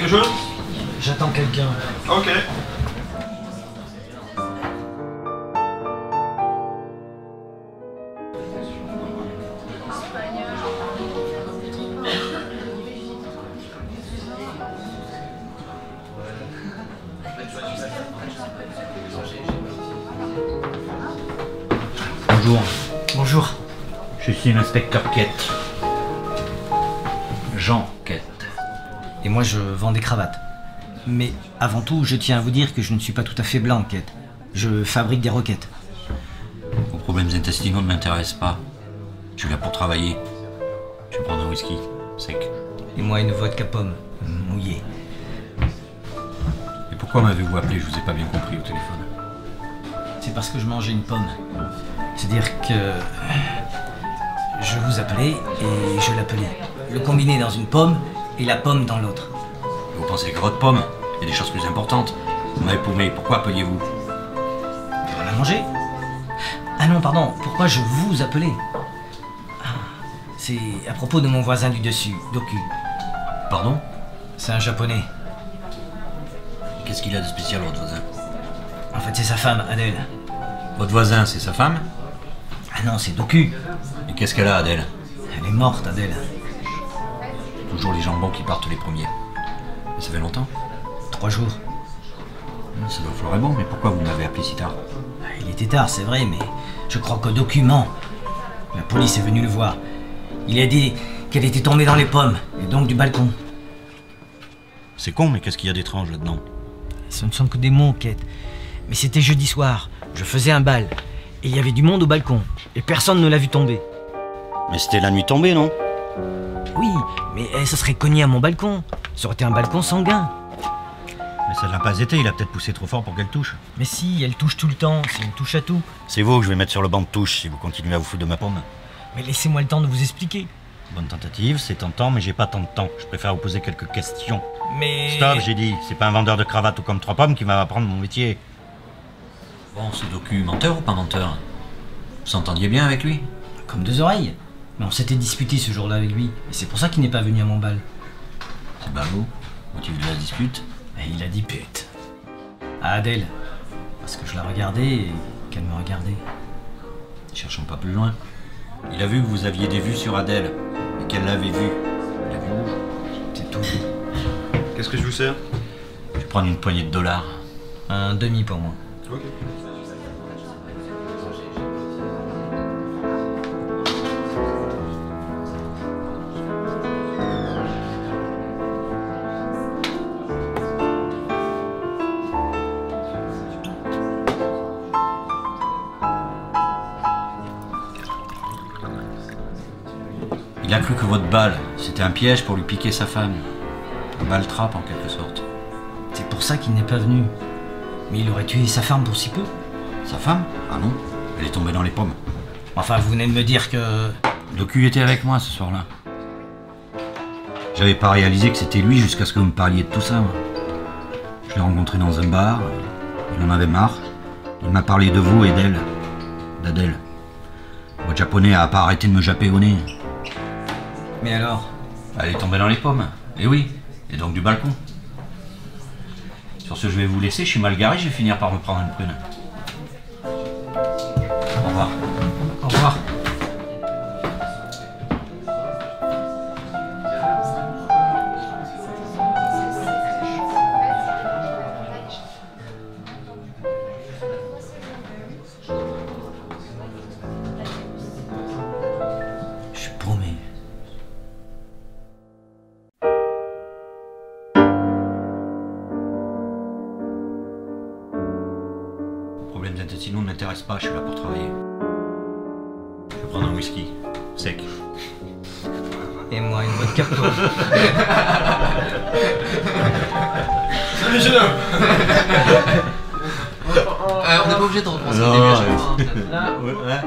quelque chose? J'attends quelqu'un. Ok. Bonjour, Bonjour. je suis l'inspecteur Quête. Jean Quête. Et moi, je vends des cravates. Mais avant tout, je tiens à vous dire que je ne suis pas tout à fait blanc, Quête. Je fabrique des roquettes. Vos problèmes intestinaux ne m'intéressent pas. Je suis là pour travailler. Je vais prendre un whisky, sec. Et moi, une vodka pomme, mouillée. Et pourquoi m'avez-vous appelé? Je vous ai pas bien compris au téléphone. C'est parce que je mangeais une pomme. C'est-à-dire que je vous appelais et je l'appelais. Le combiner dans une pomme et la pomme dans l'autre. Vous pensez que votre pomme, il y a des choses plus importantes. Vous m'avez paumé, pourquoi appeliez-vous? On l'a mangé. Ah non, pardon, pourquoi je vous appelais? Ah, c'est à propos de mon voisin du dessus, Doku. Pardon? C'est un japonais. Qu'est-ce qu'il a de spécial, votre voisin? En fait, c'est sa femme, Adèle. Votre voisin, c'est sa femme? Ah non, c'est Doku. Et qu'est-ce qu'elle a, Adèle? Elle est morte, Adèle. Toujours les jambons qui partent les premiers. Et ça fait longtemps? 3 jours. Ça doit falloir bon, mais pourquoi vous m'avez appelé si tard? Il était tard, c'est vrai, mais je crois que document. La police est venue le voir. Il a dit qu'elle était tombée dans les pommes, et donc du balcon. C'est con, mais qu'est-ce qu'il y a d'étrange là-dedans? Ce ne sont que des mots, Kate. Mais c'était jeudi soir. Je faisais un bal. Et il y avait du monde au balcon. Et personne ne l'a vu tomber. Mais c'était la nuit tombée, non? Oui, mais elle se serait cognée à mon balcon. Ça aurait été un balcon sanguin. Mais ça ne l'a pas été, il a peut-être poussé trop fort pour qu'elle touche. Mais si, elle touche tout le temps. C'est une touche à tout. C'est vous que je vais mettre sur le banc de touche si vous continuez à vous foutre de ma pomme. Mais laissez-moi le temps de vous expliquer. Bonne tentative, c'est tentant, mais j'ai pas tant de temps. Je préfère vous poser quelques questions. Mais... Stop, j'ai dit. C'est pas un vendeur de cravates ou comme 3 pommes qui va m'apprendre mon métier. Bon, ce docu, menteur ou pas menteur? Vous s'entendiez bien avec lui? Comme 2 oreilles. Mais on s'était disputé ce jour-là avec lui. Et c'est pour ça qu'il n'est pas venu à mon bal. C'est ballot. Motif de la dispute? Et il a dit pute. À Adèle. Parce que je la regardais et qu'elle me regardait. Cherchons pas plus loin. Il a vu que vous aviez des vues sur Adèle. Et qu'elle l'avait vu. Il a vu rouge. C'est tout. Qu'est-ce que je vous sers? Je vais prendre une poignée de dollars. Un demi pour moi. Ok. Il a cru que votre balle, c'était un piège pour lui piquer sa femme. Un balle trappe en quelque sorte. C'est pour ça qu'il n'est pas venu. Mais il aurait tué sa femme pour si peu. Sa femme? Ah non, elle est tombée dans les pommes. Enfin, vous venez de me dire que... Docu était avec moi ce soir-là. J'avais pas réalisé que c'était lui jusqu'à ce que vous me parliez de tout ça. Moi. Je l'ai rencontré dans un bar, il en avait marre. Il m'a parlé de vous et d'elle. D'Adèle. Votre japonais a pas arrêté de me japper au nez. Mais alors? Elle est tombée dans les pommes. Et oui, et donc du balcon. Sur ce, je vais vous laisser, je suis mal garé, je vais finir par me prendre une prune. Au revoir. Au revoir. Je suis paumé. Les problèmes intestinaux ne m'intéressent pas, je suis là pour travailler. Je vais prendre un whisky, sec. Et moi, une vodka pomme. Salut jeune homme. On n'est pas obligé de recommencer le début à chaque fois. Hein. Ouais.